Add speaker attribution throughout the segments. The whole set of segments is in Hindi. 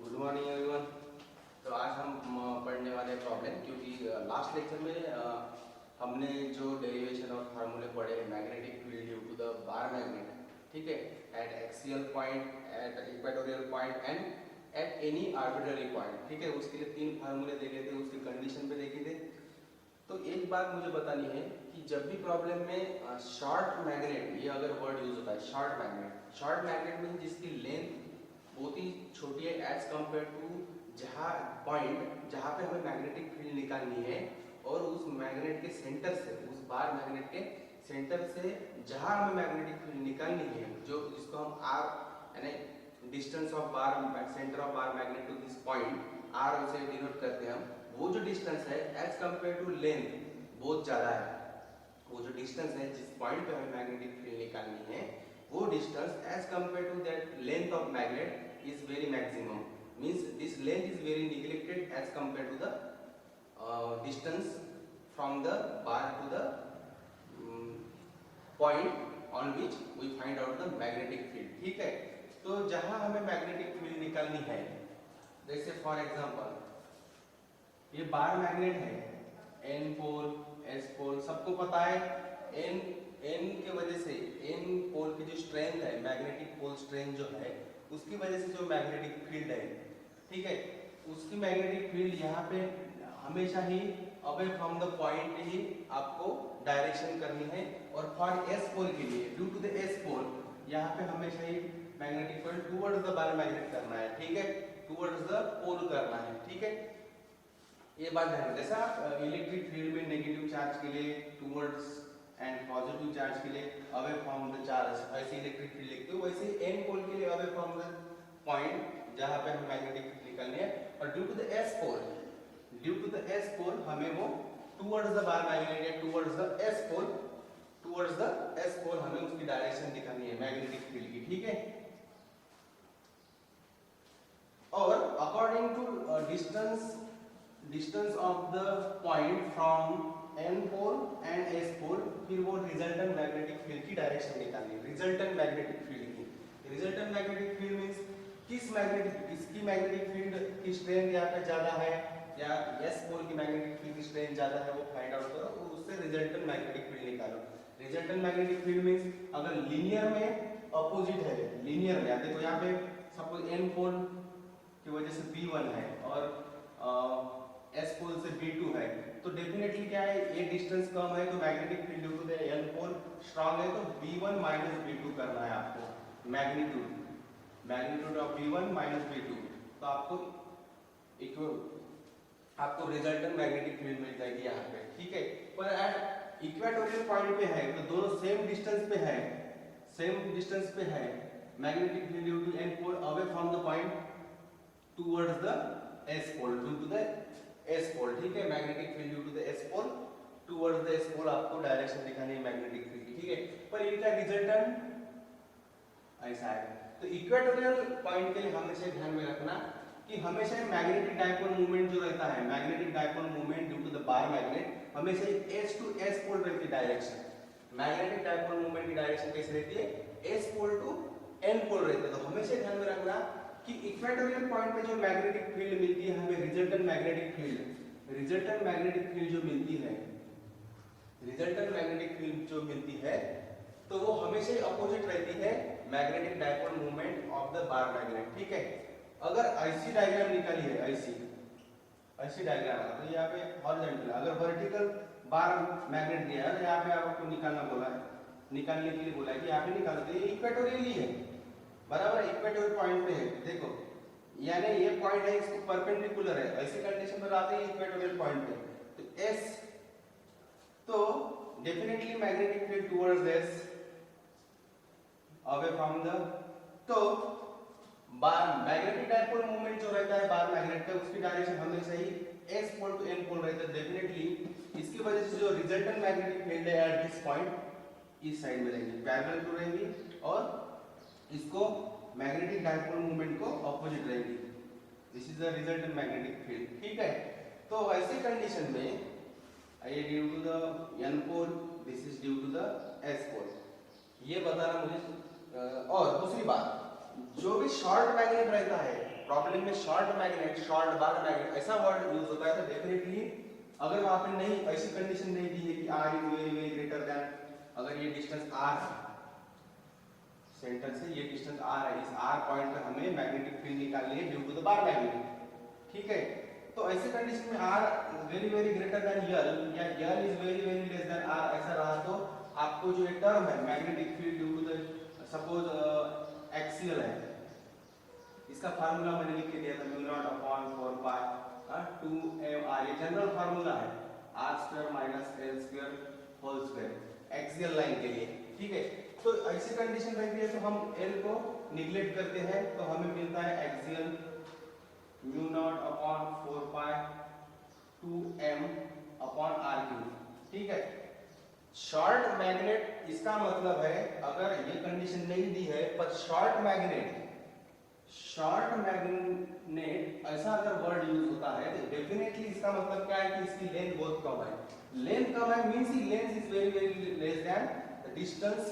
Speaker 1: Good morning everyone. तो आज हम पढ़ने वाले प्रॉब्लम, क्योंकि लास्ट लेक्चर में हमने जो डेरिवेशन और फार्मूले पढ़े magnetic field due to the bar magnet, ठीक है, at axial point, at equatorial point and at any arbitrary point, ठीक है। उसके लिए 3 फार्मूले देखे थे, उसकी कंडीशन पे देखे थे। तो एक बात मुझे बतानी है कि जब भी प्रॉब्लम में शॉर्ट मैग्नेट, ये अगर वर्ड यूज होता है शॉर्ट मैग्नेट में जिसकी लेंथ बहुत ही छोटी है एज कम्पेयर टू जहाँ पॉइंट जहाँ पे हमें मैग्नेटिक फील्ड निकालनी है, और उस मैग्नेट के सेंटर से, उस बार मैग्नेट के सेंटर से जहाँ हमें मैग्नेटिक फील्ड निकालनी है, जो जिसको हम आर यानी distance of bar, centre of bar magnet to this point r से डिनोट करते हैं हम, वो जो डिस्टेंस है एज कम्पेयर टू लेंथ बहुत ज़्यादा है। वो जो डिस्टेंस है जिस पॉइंट पे हमें मैग्नेटिक फील्ड निकालनी है, वो distance as compare to that length of magnet is very maximum, means this length is very neglected as compared to the distance from the bar to the point on which we find out the magnetic field, ठीक है। तो जहां हमें मैग्नेटिक फील्ड निकालनी है, जैसे फॉर एग्जांपल ये बार मैग्नेट है, एन पोल एस पोल सबको पता है। एन के वजह से, एन पोल की जो स्ट्रेंथ है, मैग्नेटिक पोल स्ट्रेंथ जो है, उसकी वजह से जो मैग्नेटिक फील्ड है, ठीक है, उसकी मैग्नेटिक फील्ड यहाँ पे हमेशा ही अवे फ्रॉम द पॉइंट ही आपको डायरेक्शन करनी है। और फॉर एस पोल के लिए, due to the S pole, यहाँ पे हमेशा ही magnetic field towards the bar magnet करना है, ठीक है, टुवर्ड्स द पोल करना है, ठीक है। ये बात ध्यान रखना। जैसा इलेक्ट्रिक फील्ड में नेगेटिव चार्ज के लिए टुवर्ड्स एंड पॉजिटिव चार्ज के लिए अवे फ्रॉम द चार्ज, ऐसे इलेक्ट्रिक फील्ड लिखते हो, वैसे एन पोल के लिए अवे फ्रॉम द पॉइंट जहां पे हमें मैग्नेटिक फील्ड निकालनी है। और due to the S pole, due to the S pole हमें वो टुवर्ड्स द बार मैग्नेट या towards the S pole, towards the S pole हमें उसकी डायरेक्शन दिखानी है मैग्नेटिक फील्ड की, ठीक है। और according to distance of the point from N pole and S pole, फिर वो रिजल्टेंट मैग्नेटिक फील्ड की डायरेक्शन निकालनी है, रिजल्टेंट मैग्नेटिक फील्ड की। रिजल्टेंट मैग्नेटिक फील्ड मींस किसकी मैग्नेटिक फील्ड की स्ट्रेंथ यहाँ पे ज्यादा है, या एस पोल की मैग्नेटिक फील्ड की स्ट्रेंथ ज्यादा है, वो फाइंड आउट करो, उससे रिजल्टेंट मैग्नेटिक फील्ड निकालो। रिजल्टेंट मैग्नेटिक फील्ड मींस अगर लीनियर में अपोजिट है, लीनियर में देखो यहाँ पे सपोज एन पोल की वजह से B1 है और एस पोल से B2 है, तो डेफिनेटली क्या है, ये डिस्टेंस कम है तो magnetic field due to the N pole strong है, तो B1 माइनस B2 करना है आपको, magnitude of B1 minus B2, तो आपको रिजल्टेंट मैग्नेटिक फील्ड मिल जाएगी यहाँ पे, ठीक है। पर एट इक्वेटोरियल पॉइंट पे है तो दोनों सेम डिस्टेंस पे है, magnetic field due to N pole away from the point towards the S pole, due to the S pole, ठीक है। Magnetic field due to the S pole towards the S pole आपको डायरेक्शन दिखानी है मैग्नेटिक फील्ड की, ठीक है। पर इनका रिजल्टेंट ऐसा है। तो इक्वेटोरियल पॉइंट के लिए हमेशा ध्यान में रखना कि हमेशा मैग्नेटिक डायपोल मूवमेंट जो रहता है, magnetic dipole movement due to the bar magnet, हमेशा एस टू एस पोल रहती है डायरेक्शन। मैग्नेटिक डायपोल मूवमेंट की डायरेक्शन कैसे रहती है, S pole to N pole रहती है। तो हमेशा ध्यान में रखना कि इक्वेटोरियल पॉइंट पे जो मैग्नेटिक फील्ड मिलती है हमें, रिजल्टेंट मैग्नेटिक फील्ड जो मिलती है, रिजल्टेंट मैग्नेटिक फील्ड जो मिलती है, तो वो हमेशा ही अपोजिट रहती है magnetic dipole movement of the bar magnet, ठीक है। अगर ऐसी डायग्राम निकाली है, ऐसी डायग्राम, तो यहाँ पे हॉरिजॉन्टल, अगर वर्टिकल बार मैग्नेट दिया है, यहाँ पे आपको निकालना बोला है, निकालने के लिए बोला है कि यहाँ पे निकालो, तो ये इक्वेटोरियल ही है, बराबर इक्वेटोरियल पॉइंट पे है, देखो यानी ये पॉइंट है, इसको परपेंडिकुलर है, ऐसी कंडीशन में आते हैं इक्वेटोरियल पॉइंट पे, तो एस, तो definitely magnetic field towards S away from the, तो बार मैग्नेटिक डायपोल मूवमेंट जो रहता है बार मैग्नेट का, उसकी डायरेक्शन हमेशा ही S pole to N pole रहता है। डेफिनेटली इसकी वजह से जो रिजल्टेंट मैग्नेटिक फील्ड है एट दिस पॉइंट इस साइड में रहेगी, पैरेलल टू रहेगी, और इसको मैग्नेटिक डायपोल मूवमेंट को अपोजिट रहेगी। This is the resultant magnetic field, ठीक है। तो ऐसी कंडीशन में ये due to the N pole, this is due to the S pole, ये बताना मुझे। और दूसरी बात, जो भी शॉर्ट मैग्नेट रहता है, प्रॉब्लम में short magnet, short bar magnet ऐसा वर्ड यूज होता है, तो डेफिनेटली अगर वहां पे नहीं ऐसी कंडीशन नहीं दी है कि r is very very greater then, अगर ये डिस्टेंस r है सेंटर से, ये डिस्टेंस r है, इस r पॉइंट पे हमें मैग्नेटिक फील्ड निकालनी है due to the bar magnet, ठीक है। तो ऐसे कंडीशन में r very very greater than l या l is very very less than r ऐसा रहा, तो आपको जो एक टर्म है magnetic field due to the suppose axial है, इसका फार्मूला मैंने लिख के दिया था म्यू नॉट अपॉन 4 पाई 2mr, ये जनरल फार्मूला है r² - l² whole square axial line के लिए, ठीक है। तो ऐसी कंडीशन रहती है तो हम l को निगलेक्ट करते हैं, तो हमें मिलता है axial mu naught upon 4 pi 2m upon r³, ठीक है। शॉर्ट मैग्नेट, इसका मतलब है अगर ये कंडीशन नहीं दी है पर शॉर्ट मैग्नेट ऐसा अगर वर्ड यूज होता है तो डेफिनेटली इसका मतलब क्या है कि इसकी लेंथ बहुत कम है। लेंथ कम है मींस ही length is very very less than the distance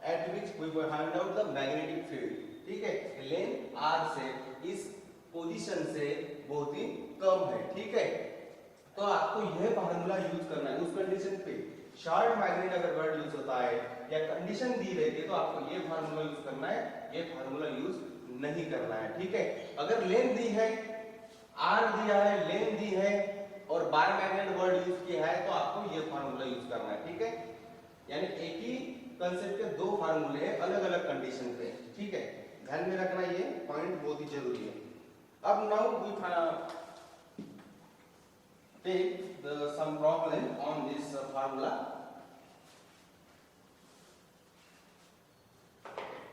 Speaker 1: at which we will find out the magnetic field, ठीक है। लेंथ r से इस पोजीशन से बहुत ही कम है, ठीक है। तो आपको यह फार्मूला यूज करना है उस कंडीशन पे। शॉर्ट मैग्नेट अगर वर्ड यूज होता है या कंडीशन दी रहती है तो आपको ये फार्मूला यूज करना है, ये फार्मूला यूज नहीं करना है, ठीक है। अगर लेंथ दी है, r दिया है, लेंथ दी है और बार मैग्नेट वर्ड यूज किया है तो आपको ये फार्मूला यूज करना है, ठीक है। यानी एक ही कंसेप्ट के दो फार्मूले हैं अलग अलग कंडीशन पे, ठीक है। ध्यान में रखना, ये पॉइंट बहुत ही जरूरी है। अब now we take some problem on this formula.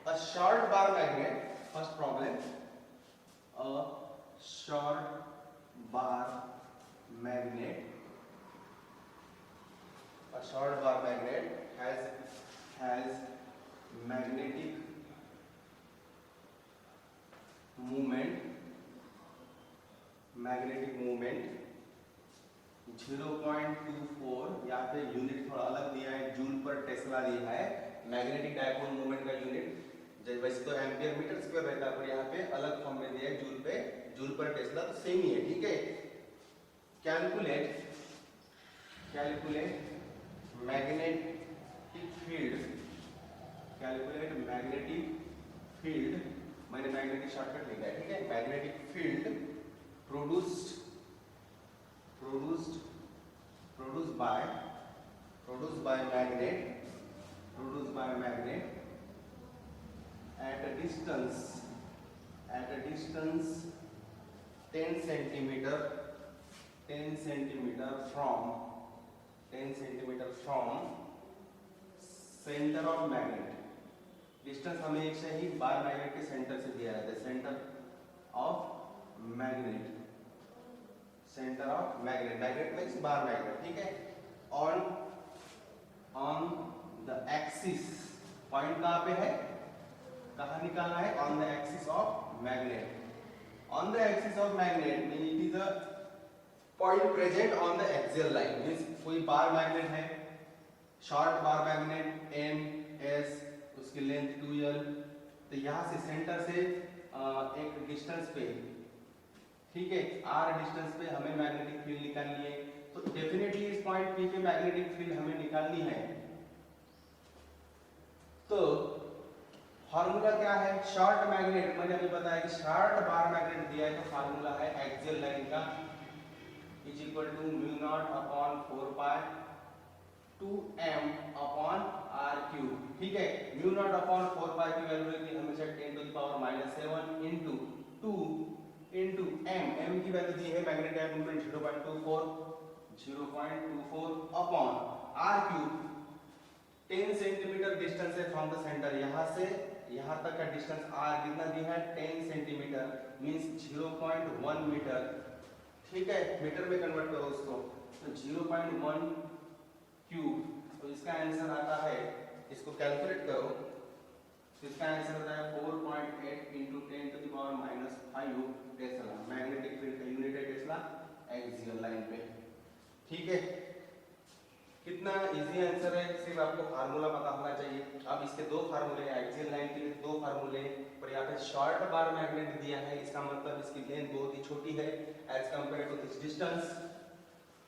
Speaker 1: A short bar magnet, first problem, a short bar magnet, a short bar magnet has magnetic moment 0.24, यहाँ पे यूनिट थोड़ा अलग दिया है, जूल पर टेस्ला दिया है। मैग्नेटिक डायपोल मोमेंट का यूनिट वैसे तो एम्पियर मीटर स्क्वायर रहता है, पर यहाँ पे अलग फॉर्म में दिया है जूल पर टेस्ला, तो सेम ही है, ठीक है। कैलकुलेट मैग्नेटिक फील्ड, मैंने मैग्नेटिक शॉर्टकट लिखा है, ठीक है। Magnetic field produced by magnet at a distance 10 centimeter from center of magnet। Distance हमें एक से ही बार मैग्नेट के सेंटर से दिया जाता है, centre of magnet means bar magnet, ठीक है। ऑन द एक्सिस, पॉइंट कहां पे है, कहां निकालना है, on the axis of magnet. On the axis of magnet mean it is a point present on the axial line, means कोई बार मैग्नेट है, short bar magnet M S, उसकी लेंथ 2l, तो यहां से सेंटर से एक डिस्टेंस पे, ठीक है, r डिस्टेंस पे हमें मैग्नेटिक फील्ड निकालनी है। तो डेफिनेटली इस पॉइंट P पे मैग्नेटिक फील्ड हमें निकालनी है। तो फार्मूला क्या है, शॉर्ट मैग्नेट, मैंने अभी बताया कि शॉर्ट बार मैग्नेट दिया है तो फार्मूला है एक्सियल लाइन का is equal to mu naught upon 4 pi 2m upon r³, ठीक है। म्यू नॉट अपॉन 4 पाई की वैल्यू रहती है हमेशा 10⁻⁷ इनटू 2 इनटू m की वैल्यू दी है magnetic dipole moment 0.24 upon r³, 10 centimetre distance है फ्रॉम द सेंटर, यहां से यहां तक का डिस्टेंस r कितना दिया है 10 सेंटीमीटर मींस 0.1 मीटर, ठीक है। मीटर में कन्वर्ट करो उसको, तो 0.1 क्यूब, तो इसका आंसर आता है, इसको कैलकुलेट करो, तो इसका आंसर आता है 4.8 इंटू 10⁻⁵ टेस्ला। मैग्नेटिक फील्ड का यूनिट है टेस्ला एक्सियल लाइन पे, ठीक है। कितना इजी आंसर है, सिर्फ आपको फार्मूला पता होना चाहिए। अब इसके दो फार्मूले, एक्सियल लाइन के लिए दो फार्मूले, और यहाँ पे शॉर्ट बार मैग्नेट दिया है, इसका मतलब इसकी लेंथ बहुत ही छोटी है as compare to this distance,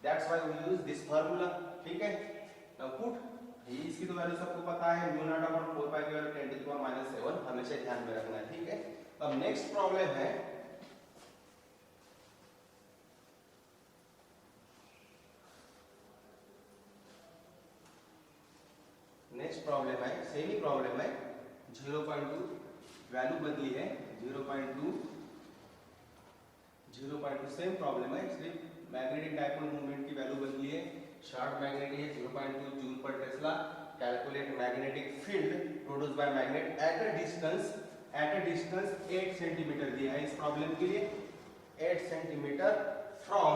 Speaker 1: that's why we use this formula. ठीक है, नाउ पुट इसकी तो वैल्यू सबको पता है, म्यू नॉट अपॉन 4 पाई के 10 टू द पावर -7 हमेशा ध्यान में रखना है। ठीक है, अब नेक्स्ट प्रॉब्लम है सेमी प्रॉब्लम है 0.2 वैल्यू बदली है 0.2 सेम प्रॉब्लम है, सिर्फ मैग्नेटिक डायपोल मूवमेंट की वैल्यू बदली है। शॉर्ट मैग्नेट है 0.2 जूल पर Tesla. Calculate magnetic field produce by magnet at a distance 8 centimetre दिया है इस प्रॉब्लम के लिए, 8 centimetre from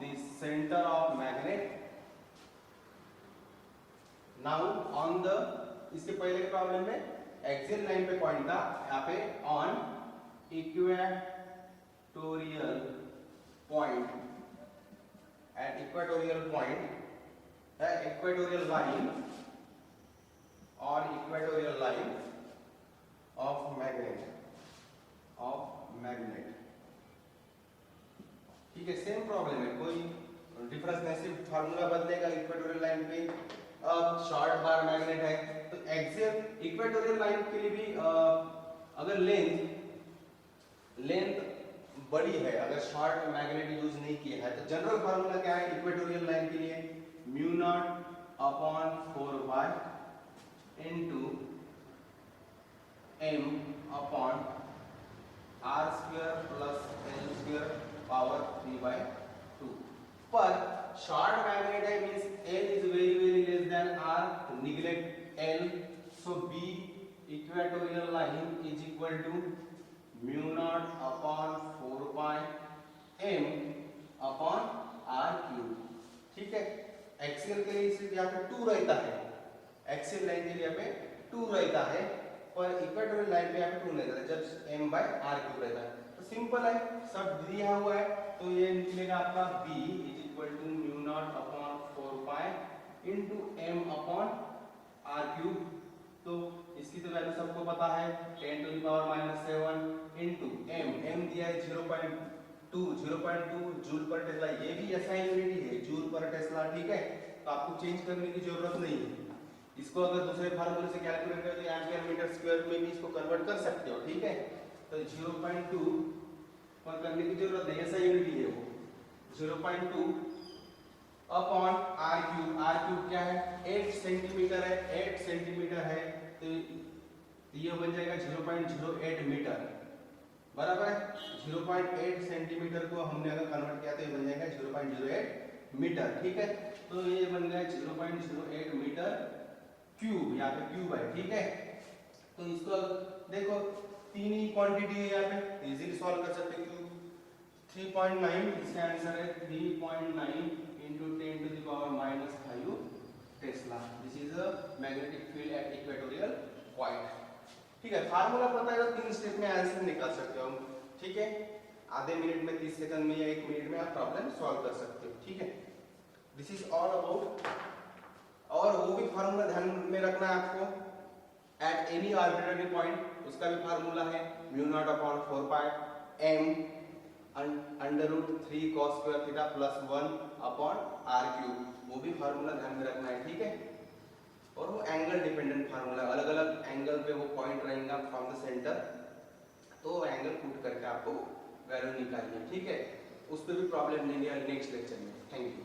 Speaker 1: the centre of magnet. Now on the, इसके पहले के प्रॉब्लम में एक्सियल लाइन पे पॉइंट था, यहाँ पे on equatorial point, at equatorial point है इक्वेटोरियल लाइन और इक्वेटोरियल लाइन ऑफ मैग्नेट। ठीक है, सेम प्रॉब्लम है, कोई डिफरेंस नहीं, सिर्फ फार्मूला बदलेगा। इक्वेटोरियल लाइन पे अब शॉर्ट बार मैग्नेट है, तो एक्सियल इक्वेटोरियल लाइन के लिए भी अगर लेंथ बड़ी है, अगर शॉर्ट मैग्नेट यूज नहीं किया है, तो जनरल फार्मूला क्या है इक्वेटोरियल लाइन के लिए, mu naught upon 4 pi into m upon r square plus l square power 3/2। पर शॉर्ट मैग्नेट है means l is very less than r, neglect l, so b equatorial line is equal to mu naught upon 4 pi m upon r cube. ठीक है, एक्सियल के लिए सिर्फ यहाँ पे 2 रहता है, एक्सियल लाइन के लिए यहाँ पे 2 रहता है, पर इक्वेटोरियल लाइन पे यहाँ पे 2 नहीं रहता, जब m बाय r क्यूब रहता है। तो सिंपल है, सब दिया हुआ है, तो ये निकलेगा आपका b is equal to mu naught upon 4 pi into m upon r cube. तो इसकी तो वैल्यू सबको पता है 10 to the power -7 into m दिया है 0.2 जूल पर टेस्ला, ये भी एसआई यूनिट ही है, जूल पर टेस्ला। ठीक है, तो आपको चेंज करने की जरूरत नहीं है, इसको अगर दूसरे फार्मूले से कैलकुलेट करें तो एम्पीयर मीटर स्क्वायर में भी इसको कन्वर्ट कर सकते हो। ठीक है, तो 0.2 पर करने की जरूरत नहीं, ऐसा यूनिट ही है वो, 0.2 अपॉन r क्यूब क्या है 8 सेंटीमीटर है, 8 सेंटीमीटर है, तो ये बन जाएगा 0.08 मीटर, बराबर है। 0.8 सेंटीमीटर को हमने अगर कन्वर्ट किया तो ये बन जाएगा 0.08 मीटर। ठीक है, तो ये बन गया 0.08 मीटर क्यूब, यहाँ पे क्यूब है। ठीक है, तो इसको देखो 3 ही क्वांटिटी है यहाँ पे, इजीली सॉल्व कर सकते हैं। क्यूब 3.9, इसका आंसर है 3.9 into 10 to the power -5 Tesla. This is a magnetic field at equatorial point. ठीक है, फार्मूला पता है तो 3 स्टेप में आंसर निकाल सकते हो। ठीक है, आधे मिनट में 30 सेकंड में या 1 मिनट में आप प्रॉब्लम सॉल्व कर सकते हो। ठीक है, दिस इज ऑल अबाउट। और वो भी फार्मूला ध्यान में रखना है आपको, एट एनी आर्बिट्रेरी पॉइंट उसका भी फार्मूला है mu naught upon 4 pi m √3 cos square theta plus 1 upon r cube, वो भी फार्मूला ध्यान में रखना है। ठीक है, और वो एंगल डिपेंडेंट फार्मूला, अलग अलग एंगल पे वो पॉइंट रहेगा फ्रॉम द सेंटर, तो एंगल पुट करके आपको वैल्यू निकालनी है। ठीक है, उस पर भी प्रॉब्लम लेंगे नेक्स्ट लेक्चर में। Thank you.